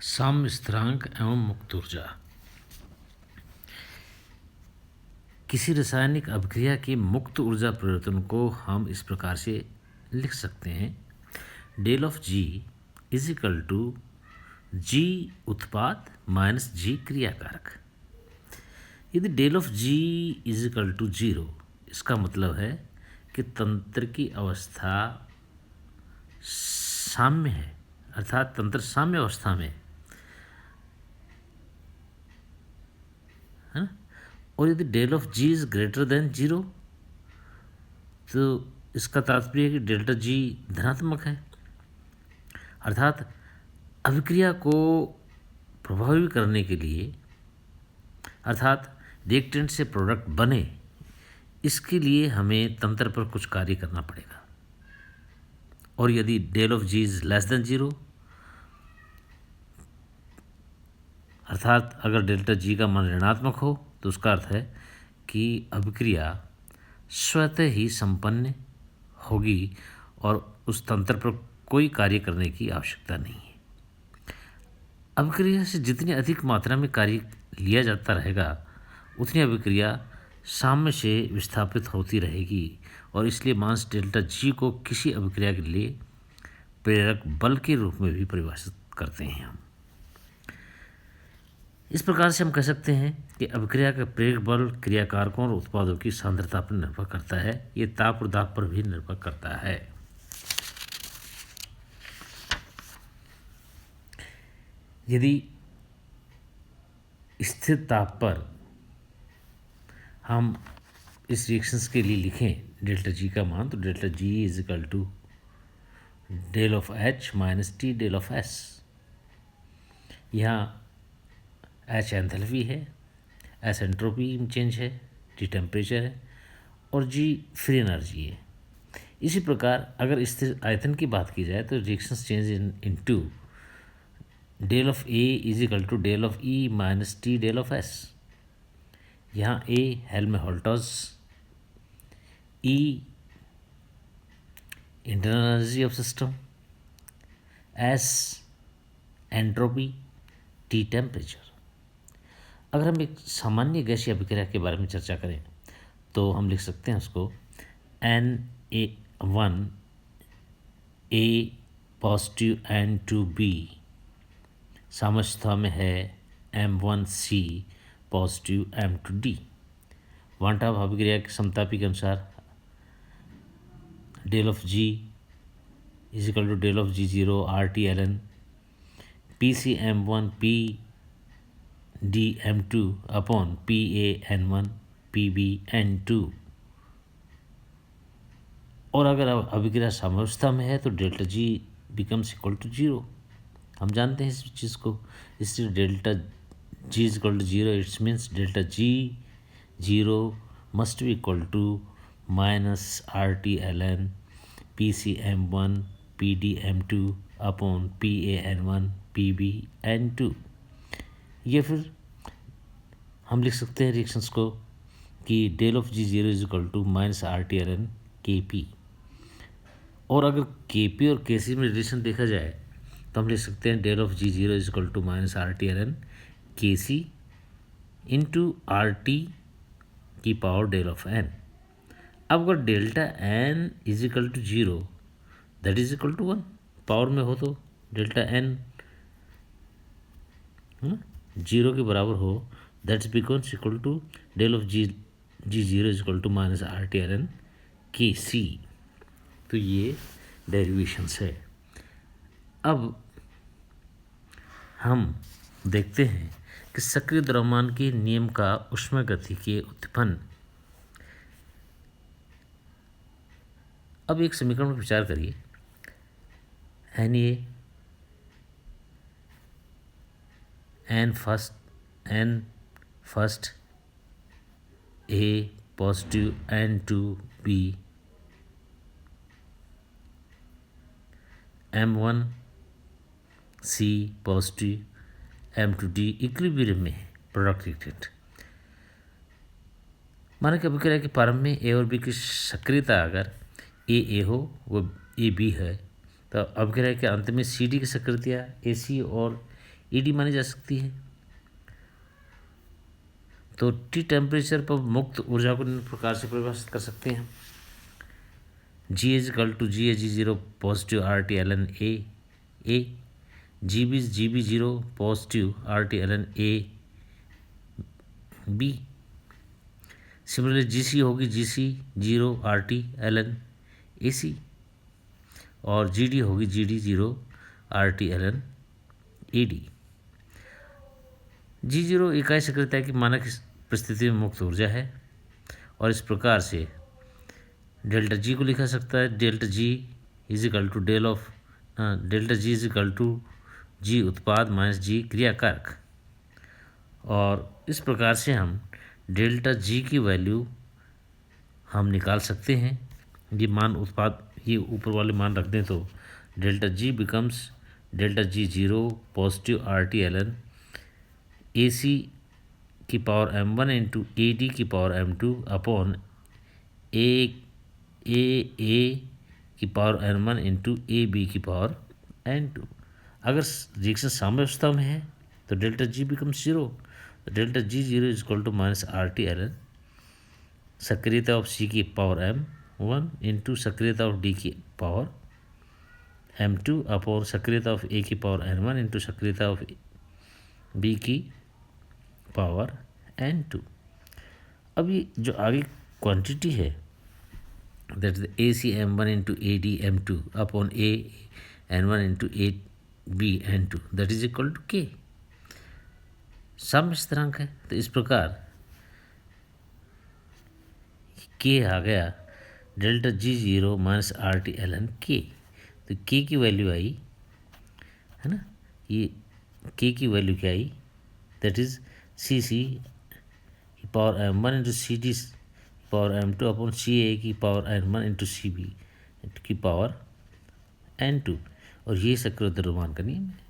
साम्य स्थिरांक एवं मुक्त ऊर्जा। किसी रासायनिक अभिक्रिया की मुक्त ऊर्जा परिवर्तन को हम इस प्रकार से लिख सकते हैं, del of G is equal to G उत्पाद माइनस जी क्रियाकारक। यदि del of G is equal to zero, इसका मतलब है कि तंत्र की अवस्था साम्य है, अर्थात तंत्र साम्य अवस्था में है ना। और यदि del of G is greater than zero, तो इसका तात्पर्य है कि डेल्टा जी धनात्मक है, अर्थात अभिक्रिया को प्रभावी करने के लिए, अर्थात रिएक्टेंट से प्रोडक्ट बने, इसके लिए हमें तंत्र पर कुछ कार्य करना पड़ेगा। और यदि del of G is less than zero, अर्थात अगर डेल्टा जी का मान ऋणात्मक हो, तो उसका अर्थ है कि अभिक्रिया स्वतः ही संपन्न होगी और उस तंत्र पर कोई कार्य करने की आवश्यकता नहीं है। अभिक्रिया से जितनी अधिक मात्रा में कार्य लिया जाता रहेगा, उतनी अभिक्रिया साम्य से विस्थापित होती रहेगी और इसलिए मास डेल्टा जी को किसी अभिक्रिया के लिए प्रेरक बल के रूप में भी परिभाषित करते हैं हम। इस प्रकार से हम कह सकते हैं कि अभिक्रिया का प्रेरक बल क्रियाकारकों और उत्पादों की सांद्रता पर निर्भर करता है। ये ताप और दाब पर भी निर्भर करता है। यदि स्थिर ताप पर हम इस रिएक्शंस के लिए लिखें डेल्टा जी का मान, तो delta G is equal to del of H minus T del of S. यहाँ एच एंथैल्पी है, एस एंट्रोपी में चेंज है, टी टेम्परेचर है और जी फ्री एनर्जी है। इसी प्रकार अगर स्थिर आयतन की बात की जाए तो reactions change into del of A is equal to del of E minus T del of S. यहाँ A Helmholtz, E internal energy of system, S entropy, T temperature. अगर हम एक सामान्य गैसीय अभिक्रिया के बारे में चर्चा करें तो हम लिख सकते हैं उसको Na1 A पॉजिटिव N2B साम्यावस्था में है M1C positive M2D। One type अभिक्रिया के समतापी के अनुसार del of G is equal to del of G0 RT/ln PCm1 PDm2 upon PaN1 PbN2। और अगर अभिक्रिया साम्यावस्था में है तो delta G becomes equal to zero. हम जानते हैं इस चीज़ को, इसलिए delta G is equal to zero, it's means delta G zero must be equal to minus RT/ln PCm1 PDm2 upon PaN1 PbN2। ये फिर हम लिख सकते हैं रिएक्शंस को कि del of G zero is equal to minus RT/ln KP। और अगर KP और KC में रिलेशन देखा जाए तो हम लिख सकते हैं del of G zero is equal to minus RT/ln KC into RT की पावर डेल ऑफ n। अब अगर delta n is equal to zero that is equal to one power में हो तो डेल्टा n जीरो के बराबर हो, that's becomes equal to del of G zero is equal to minus RT/ln KC। तो ये डेरिवेशंस है। अब हम देखते हैं कि सक्रिय द्रव्यमान के नियम का ऊष्मागतिकीय उत्पन्न। अब एक समीकरण पर विचार करिए, N first A positive N2B M1C positive M2D equilibrium में है प्रोडक्ट रिएक्टेंट। माना कि अभिक्रिया के प्रारंभ में ए और बी की सक्रियता अगर ए हो वो AB है, तो अभिक्रिया के अंत में CD की सक्रियता AC और ईडी मानी जा सकती है। तो टी टेम्परेचर पर मुक्त ऊर्जा को निम्न प्रकार से परिभाषित कर सकते हैं। G is equal to G A G zero positive R T L N A, G B zero positive R T L N A B. Similarly G C होगी G C zero R T L N A C, और G D होगी G D zero R T L N A D. G zero इकाई सक्रियता की मानक परिस्थिति में मुक्त ऊर्जा है, और इस प्रकार से डेल्टा जी को लिखा सकता है। Delta G is equal to delta G is equal to G उत्पाद माइनस जी क्रियाकारक, और इस प्रकार से हम डेल्टा जी की वैल्यू हम निकाल सकते हैं। ये मान उत्पाद ये ऊपर वाले मान रख दें तो delta G becomes delta G zero positive R T L N A C की power m1 into A D की पावर m2 अपॉन ए की power n1 into A B की पावर n2। अगर रिएक्शन साम्यावस्था में है तो डेल्टा जी बिकम्स जीरो, तो delta G zero is equal to minus R T L N सक्रियता ऑफ सी की पावर m1 इंटू सक्रियता ऑफ डी की पावर m2 अपॉन सक्रियता ऑफ ए की पावर n1 इंटू सक्रियता ऑफ बी की power n2। अब ये जो आगे क्वांटिटी है that is A C m1 into A D m2 upon A n1 into A B n2 that is equal to K, साम्य स्थिरांक है। तो इस प्रकार के आ गया delta G zero minus R T L N K. तो के की वैल्यू आई है ना, ये के की वैल्यू क्या आई, दैट इज सी सी की power m1 into C D power m2 upon C A की power n1 into C B की पावर n2, और ये सक्रिय द्रव्यमान का नियम है।